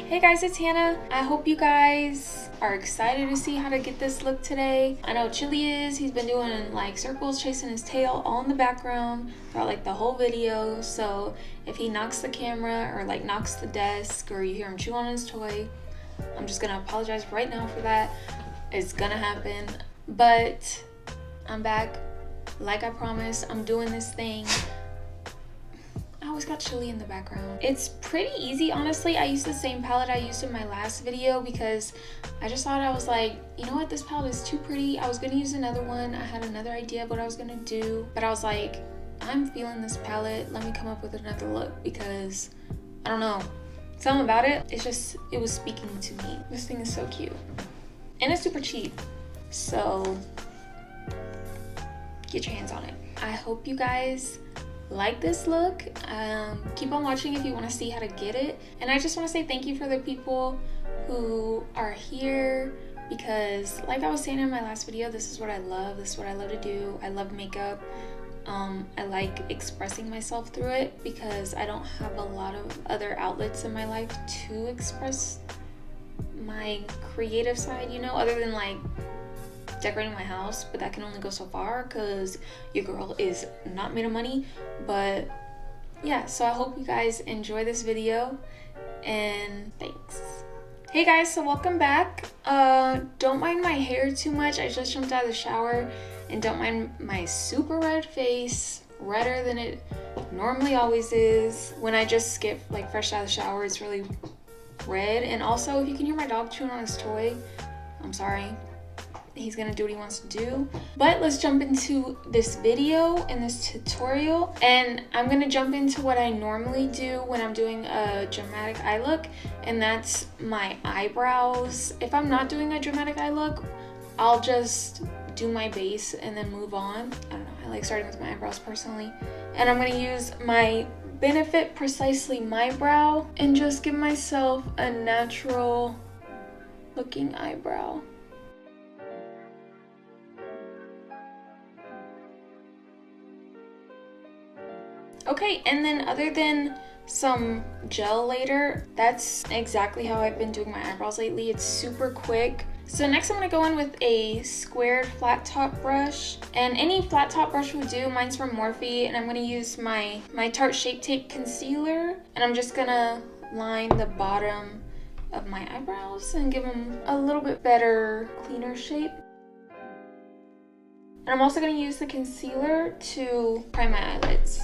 Hey guys, it's Hannah. I hope you guys are excited to see how to get this look today. I know Chili is. He's been doing like circles, chasing his tail all in the background throughout like the whole video. So if he knocks the camera or like knocks the desk or you hear him chew on his toy, I'm just gonna apologize right now for that. It's gonna happen. But I'm back. Like I promised, I'm doing this thing. I always got Chili in the background. It's pretty easy, honestly. I used the same palette I used in my last video because I just thought, I was like, you know what, this palette is too pretty. I was gonna use another one. I had another idea of what I was gonna do, but I was like, I'm feeling this palette. Let me come up with another look because I don't know. Something about it, it was speaking to me. This thing is so cute. And it's super cheap. So get your hands on it. I hope you guys like this look. Keep on watching if you want to see how to get it. And I just want to say thank you for the people who are here, because like I was saying in my last video, this is what I love. This is what I love to do. I love makeup. I like expressing myself through it because I don't have a lot of other outlets in my life to express my creative side, you know, other than like decorating my house, but that can only go so far because your girl is not made of money. But yeah, so I hope you guys enjoy this video and thanks. Hey guys, so welcome back. Don't mind my hair too much. I just jumped out of the shower, and don't mind my super red face, redder than it normally always is. When I just get like fresh out of the shower, it's really red. And also, if you can hear my dog chewing on his toy, I'm sorry. He's gonna do what he wants to do. But let's jump into this video and this tutorial, and I'm gonna jump into what I normally do when I'm doing a dramatic eye look, and that's my eyebrows. If I'm not doing a dramatic eye look, I'll just do my base and then move on. I don't know, I like starting with my eyebrows personally. And I'm gonna use my Benefit Precisely My Brow and just give myself a natural looking eyebrow. Okay, and then other than some gel later, that's exactly how I've been doing my eyebrows lately. It's super quick. So next I'm gonna go in with a squared flat top brush, and any flat top brush would do. Mine's from Morphe, and I'm gonna use my Tarte Shape Tape concealer, and I'm just gonna line the bottom of my eyebrows and give them a little bit better, cleaner shape. And I'm also gonna use the concealer to prime my eyelids.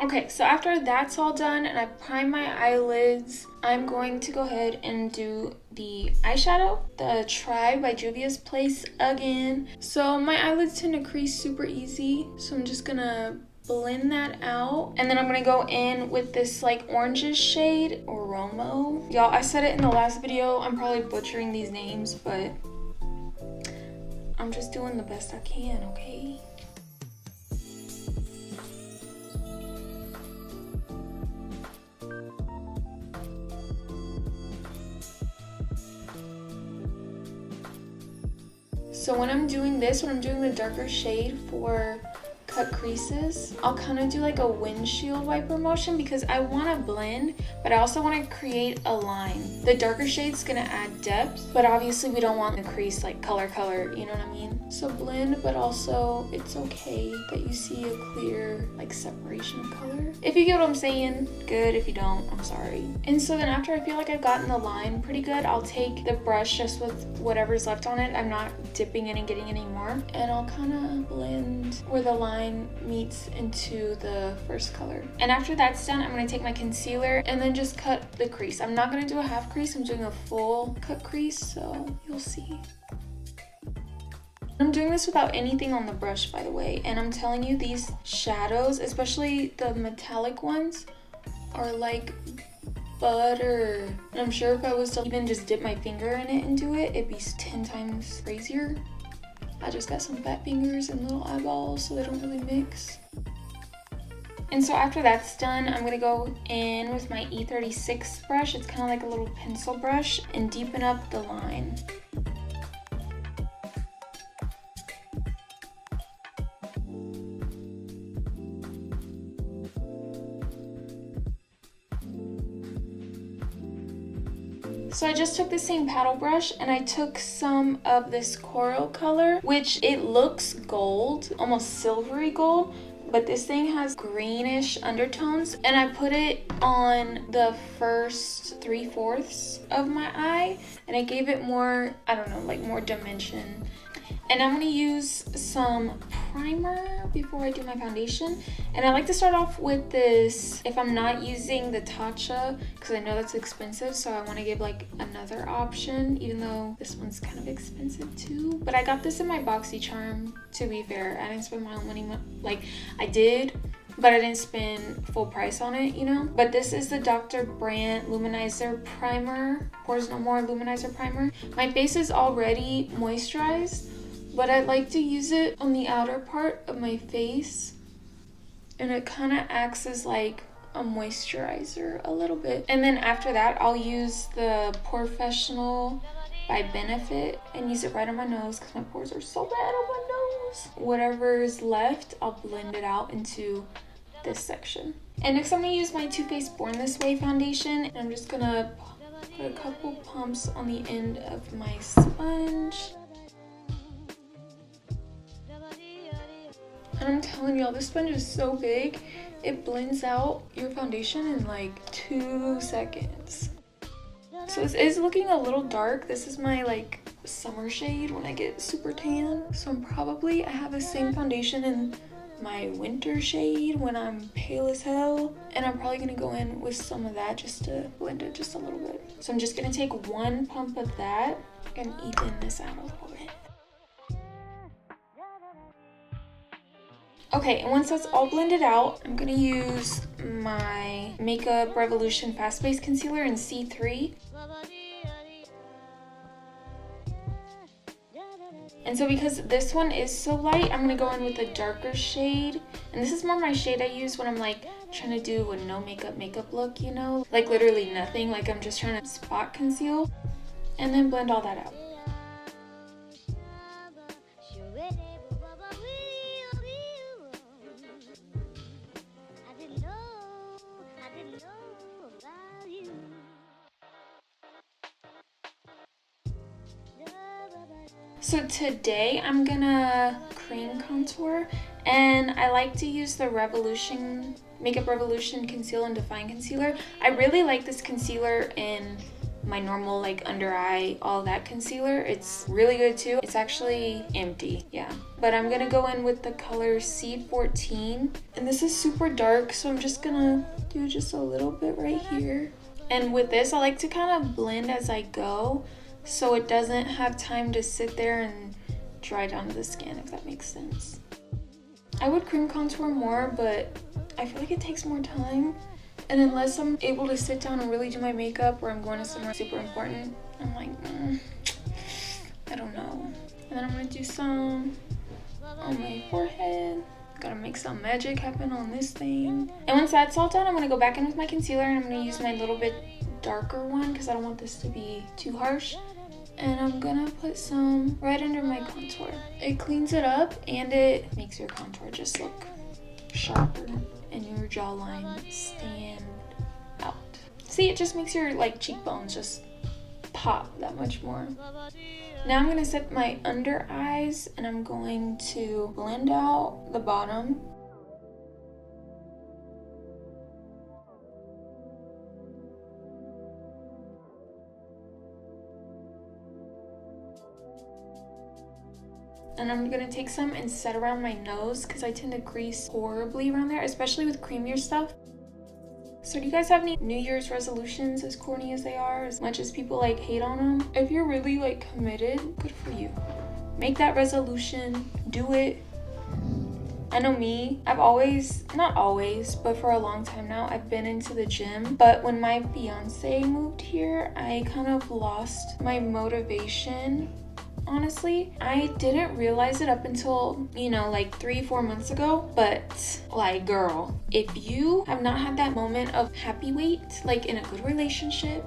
Okay, so after that's all done and I prime my eyelids, I'm going to go ahead and do the eyeshadow, the Try by Juvia's Place again. So my eyelids tend to crease super easy, so I'm just gonna blend that out. And then I'm gonna go in with this like orangish shade, Oromo. Y'all, I said it in the last video, I'm probably butchering these names, but I'm just doing the best I can, okay? So when I'm doing this, when I'm doing the darker shade for cut creases, I'll kind of do like a windshield wiper motion because I want to blend, but I also want to create a line. The darker shade's gonna add depth, but obviously we don't want the crease like color, you know what I mean? So blend, but also it's okay that you see a clear like separation of color. If you get what I'm saying, good. If you don't, I'm sorry. And so then after I feel like I've gotten the line pretty good, I'll take the brush just with whatever's left on it. I'm not dipping in and getting any more, and I'll kind of blend where the line meets into the first color. And after that's done, I'm going to take my concealer and then just cut the crease. I'm not going to do a half crease, I'm doing a full cut crease, so you'll see. I'm doing this without anything on the brush, by the way, and I'm telling you, these shadows, especially the metallic ones, are like butter. And I'm sure if I was to even just dip my finger in it and do it, it'd be 10 times crazier. I just got some fat fingers and little eyeballs, so they don't really mix. And so after that's done, I'm gonna go in with my E36 brush. It's kind of like a little pencil brush, and deepen up the line. So I just took the same paddle brush and I took some of this coral color, which it looks gold, almost silvery gold, but this thing has greenish undertones, and I put it on the first 3/4 of my eye, and I gave it more, I don't know, like more dimension. And I'm gonna use some primer before I do my foundation. And I like to start off with this, if I'm not using the Tatcha, because I know that's expensive, so I wanna give like another option, even though this one's kind of expensive too. But I got this in my BoxyCharm, to be fair. I didn't spend my own money, like I did, but I didn't spend full price on it, you know? But this is the Dr. Brandt Luminizer Primer, Pores No More Luminizer Primer. My face is already moisturized, but I like to use it on the outer part of my face, and it kind of acts as like a moisturizer a little bit. And then after that, I'll use the Porefessional by Benefit and use it right on my nose because my pores are so bad on my nose. Whatever is left, I'll blend it out into this section. And next I'm gonna use my Too Faced Born This Way foundation, and I'm just gonna put a couple pumps on the end of my sponge. And I'm telling y'all, this sponge is so big, it blends out your foundation in like 2 seconds. So this is looking a little dark. This is my like summer shade when I get super tan. So I have the same foundation in my winter shade when I'm pale as hell. And I'm probably gonna go in with some of that just to blend it just a little bit. So I'm just gonna take 1 pump of that and even this out a little bit. Okay, and once that's all blended out, I'm gonna use my Makeup Revolution Fast Base Concealer in C3. And so because this one is so light, I'm gonna go in with a darker shade. And this is more my shade I use when I'm like trying to do a no makeup look, you know? Like literally nothing, like I'm just trying to spot conceal. And then blend all that out. So today I'm gonna cream contour, and I like to use the Makeup Revolution Conceal and Define Concealer. I really like this concealer in my normal like under eye, all that concealer. It's really good too. It's actually empty, yeah. But I'm gonna go in with the color C14, and this is super dark, so I'm just gonna do just a little bit right here. And with this, I like to kind of blend as I go, so it doesn't have time to sit there and dry down to the skin, if that makes sense. I would cream contour more, but I feel like it takes more time. And unless I'm able to sit down and really do my makeup, or I'm going to somewhere super important, I'm like, I don't know. And then I'm gonna do some on my forehead. Gotta make some magic happen on this thing. And once that's all done, I'm gonna go back in with my concealer, and I'm gonna use my little bit darker one because I don't want this to be too harsh. And I'm gonna put some right under my contour. It cleans it up and it makes your contour just look sharper and your jawline stand out. See, it just makes your like cheekbones just pop that much more. Now I'm gonna set my under eyes, and I'm going to blend out the bottom. And I'm gonna take some and set around my nose because I tend to crease horribly around there, especially with creamier stuff. So do you guys have any New Year's resolutions, as corny as they are, as much as people like hate on them? If you're really like committed, good for you. Make that resolution, do it. I know me, I've always, not always, but for a long time now, I've been into the gym. But when my fiance moved here, I kind of lost my motivation. Honestly, I didn't realize it up until, you know, like 3-4 months ago, but like, girl, if you have not had that moment of happy weight, like in a good relationship,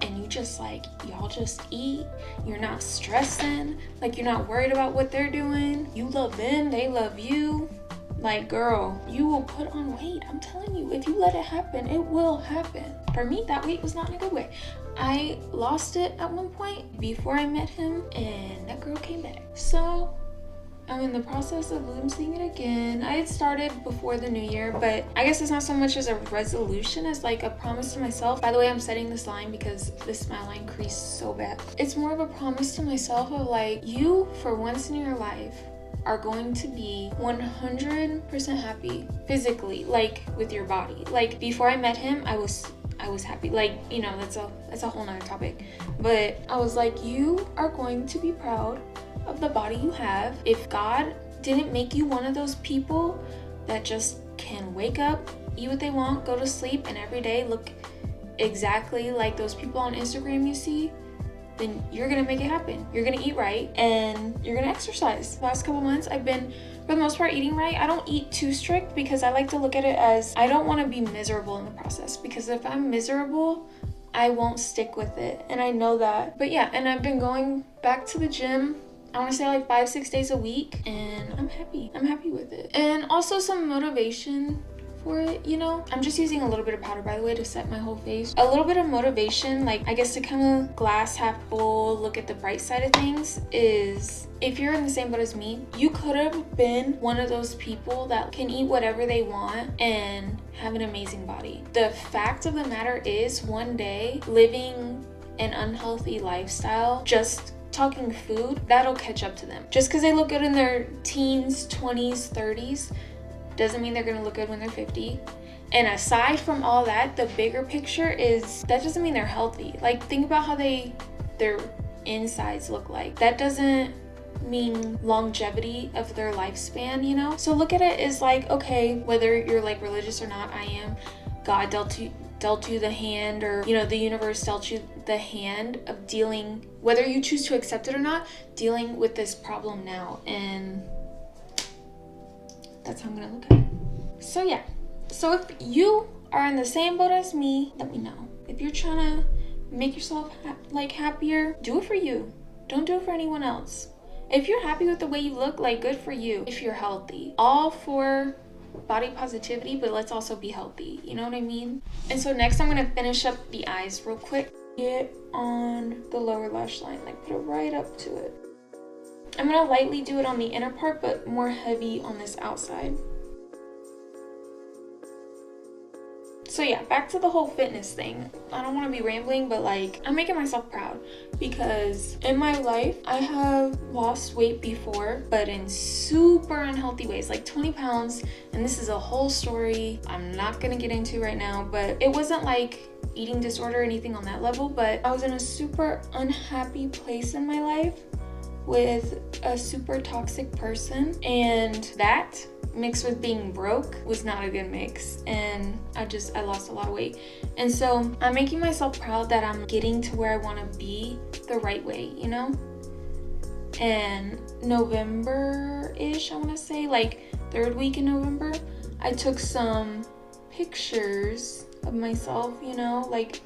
and you just like, y'all just eat, you're not stressing, like you're not worried about what they're doing, you love them, they love you, Like, girl, you will put on weight. I'm telling you, if you let it happen, it will happen. For me, that weight was not in a good way. I lost it at one point before I met him, and that girl came back. So I'm in the process of losing it again. I had started before the new year, but I guess it's not so much as a resolution as like a promise to myself. By the way, I'm setting this line because this smile line creased so bad. It's more of a promise to myself of like, you, for once in your life, are going to be 100% happy physically, like with your body. Like before I met him, I was happy. Like, you know, that's a whole nother topic. But I was like, you are going to be proud of the body you have. If God didn't make you one of those people that just can wake up, eat what they want, go to sleep, and every day look exactly like those people on Instagram you see, then you're gonna make it happen. You're gonna eat right and you're gonna exercise. The last couple months I've been, for the most part, eating right. I don't eat too strict because I like to look at it as I don't want to be miserable in the process, because if I'm miserable, I won't stick with it, and I know that. But yeah, and I've been going back to the gym, I want to say like 5-6 days a week, and I'm happy with it. And also some motivation for it, you know. I'm just using a little bit of powder, by the way, to set my whole face. A little bit of motivation, like I guess to kind of glass half full, look at the bright side of things, is if you're in the same boat as me, you could have been one of those people that can eat whatever they want and have an amazing body. The fact of the matter is, one day living an unhealthy lifestyle, just talking food, that'll catch up to them. Just because they look good in their teens, 20s, 30s, doesn't mean they're gonna look good when they're 50. And aside from all that, the bigger picture is that doesn't mean they're healthy. Like, think about how their insides look like. That doesn't mean longevity of their lifespan, you know? So look at it as like, okay, whether you're like religious or not, I am, God dealt you the hand, or, you know, the universe dealt you the hand of dealing, whether you choose to accept it or not, dealing with this problem now. And that's how I'm gonna look at it. So yeah, so if you are in the same boat as me, let me know. If you're trying to make yourself happier, do it for you. Don't do it for anyone else. If you're happy with the way you look, like, good for you. If you're healthy, all for body positivity, but let's also be healthy, you know what I mean? And so next I'm gonna finish up the eyes real quick. Get on the lower lash line, like put it right up to it. I'm gonna lightly do it on the inner part, but more heavy on this outside. So yeah, back to the whole fitness thing. I don't want to be rambling, but like, I'm making myself proud because in my life, I have lost weight before, but in super unhealthy ways, like 20 pounds. And this is a whole story I'm not going to get into right now, but it wasn't like eating disorder or anything on that level, but I was in a super unhappy place in my life with a super toxic person, and that mixed with being broke was not a good mix, and I lost a lot of weight. And so I'm making myself proud that I'm getting to where I want to be the right way, you know? And November-ish, I want to say, like 3rd week in November, I took some pictures of myself, you know, like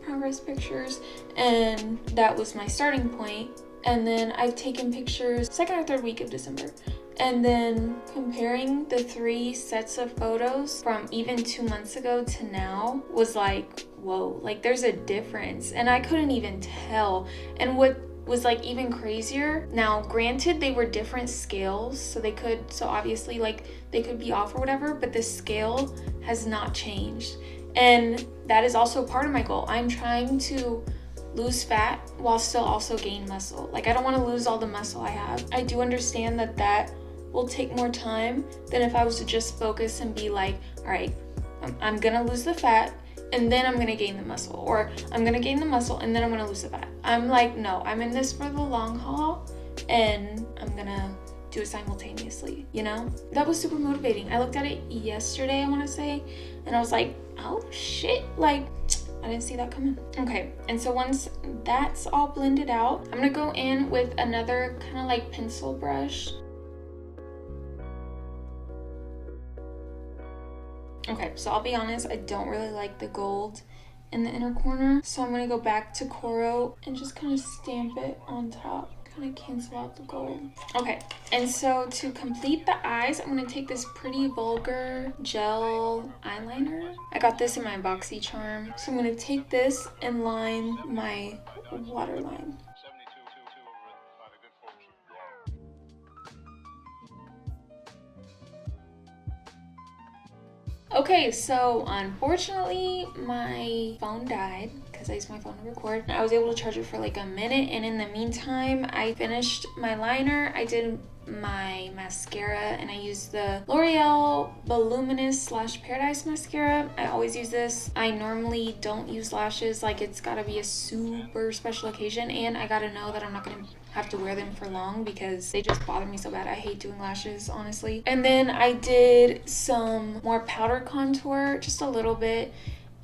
progress pictures, and that was my starting point. And then I've taken pictures 2nd or 3rd week of December. And then comparing the 3 sets of photos from even 2 months ago to now was like, whoa, like there's a difference. And I couldn't even tell. And what was like even crazier, now granted they were different scales, so obviously like they could be off or whatever, but the scale has not changed. And that is also part of my goal. I'm trying to lose fat while still also gain muscle. Like, I don't want to lose all the muscle I have. I do understand that will take more time than if I was to just focus and be like, all right, I'm gonna lose the fat and then I'm gonna gain the muscle, or I'm gonna gain the muscle and then I'm gonna lose the fat. I'm like, no, I'm in this for the long haul and I'm gonna do it simultaneously, you know? That was super motivating. I looked at it yesterday, I want to say, and I was like, oh shit, like I didn't see that coming. Okay, and so once that's all blended out, I'm gonna go in with another kind of like pencil brush. Okay, so I'll be honest, I don't really like the gold in the inner corner, so I'm gonna go back to Coro and just kind of stamp it on top. kind of cancel out the gold. Okay, and so to complete the eyes, I'm gonna take this Pretty Vulgar gel eyeliner. I got this in my BoxyCharm. So I'm gonna take this and line my waterline. Okay, so unfortunately my phone died because I used my phone to record. I was able to charge it for like a minute, and in the meantime I finished my liner. I did my mascara and I used the L'Oreal Voluminous / Paradise mascara. I always use this. I normally don't use lashes, like it's gotta be a super special occasion, and I gotta know that I'm not gonna have to wear them for long because they just bother me so bad. I hate doing lashes, honestly. And then I did some more powder contour, just a little bit,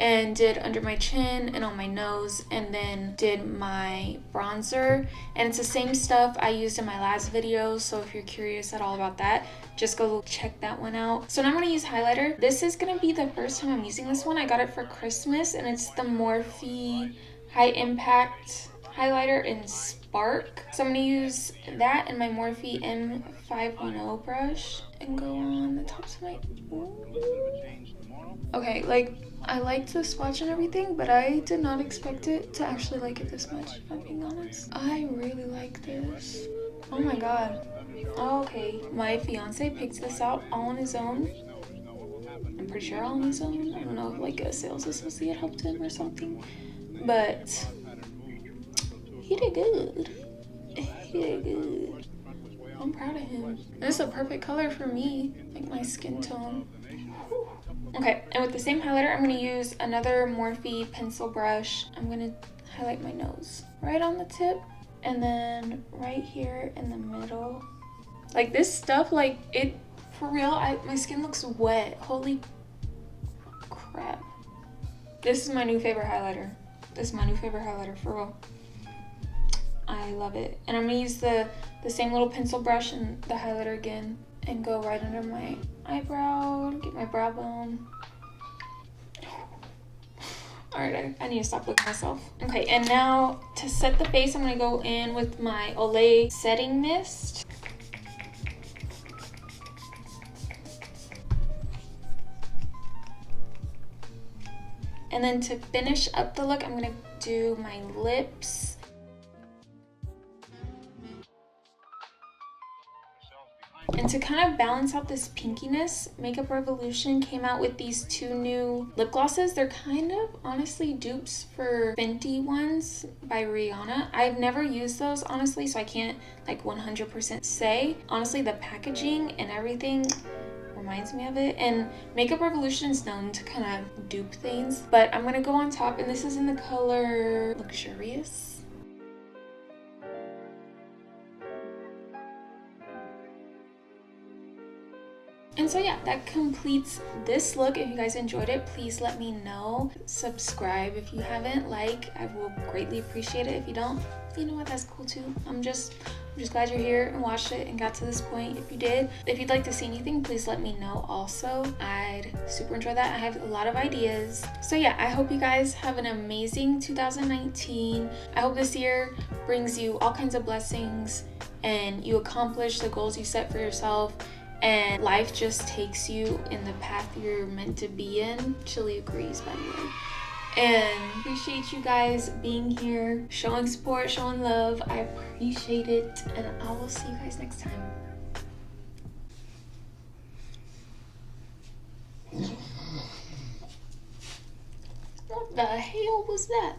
and did under my chin and on my nose, and then did my bronzer. And it's the same stuff I used in my last video, so if you're curious at all about that, just go check that one out. So now I'm gonna use highlighter. This is gonna be the first time I'm using this one. I got it for Christmas, and it's the Morphe High Impact highlighter in Spark. So I'm gonna use that and my Morphe M510 brush and go on the tops of my... Okay, like, I liked the swatch and everything, but I did not expect it to actually like it this much, if I'm being honest. I really like this. Oh my god. Oh, okay, my fiance picked this out all on his own. I'm pretty sure all on his own. I don't know if like a sales associate helped him or something, but he did good. He did good. I'm proud of him. This is a perfect color for me, like my skin tone. Okay, and with the same highlighter, I'm going to use another Morphe pencil brush. I'm going to highlight my nose right on the tip, and then right here in the middle. Like this stuff, like it, for real, my skin looks wet. Holy crap. This is my new favorite highlighter. This is my new favorite highlighter, for real. I love it. And I'm going to use the same little pencil brush and the highlighter again and go right under my eyebrow, get my brow bone. Alright, I need to stop looking at myself. Okay, and now to set the face, I'm going to go in with my Olay Setting Mist. And then to finish up the look, I'm going to do my lips. And to kind of balance out this pinkiness, Makeup Revolution came out with these two new lip glosses. They're kind of honestly dupes for Fenty ones by Rihanna. I've never used those honestly, so I can't like 100% say. Honestly, the packaging and everything reminds me of it, and Makeup Revolution is known to kind of dupe things. But I'm gonna go on top, and this is in the color Luxurious. And so yeah, that completes this look. If you guys enjoyed it, please let me know. Subscribe if you haven't. Like, I will greatly appreciate it. If you don't, you know what, that's cool too. I'm just glad you're here and watched it and got to this point. If you did, if you'd like to see anything, please let me know also. I'd super enjoy that. I have a lot of ideas. So yeah, I hope you guys have an amazing 2019. I hope this year brings you all kinds of blessings and you accomplish the goals you set for yourself, and life just takes you in the path you're meant to be in. Chili agrees, by the way. And appreciate you guys being here, showing support, showing love. I appreciate it, and I will see you guys next time. What the hell was that?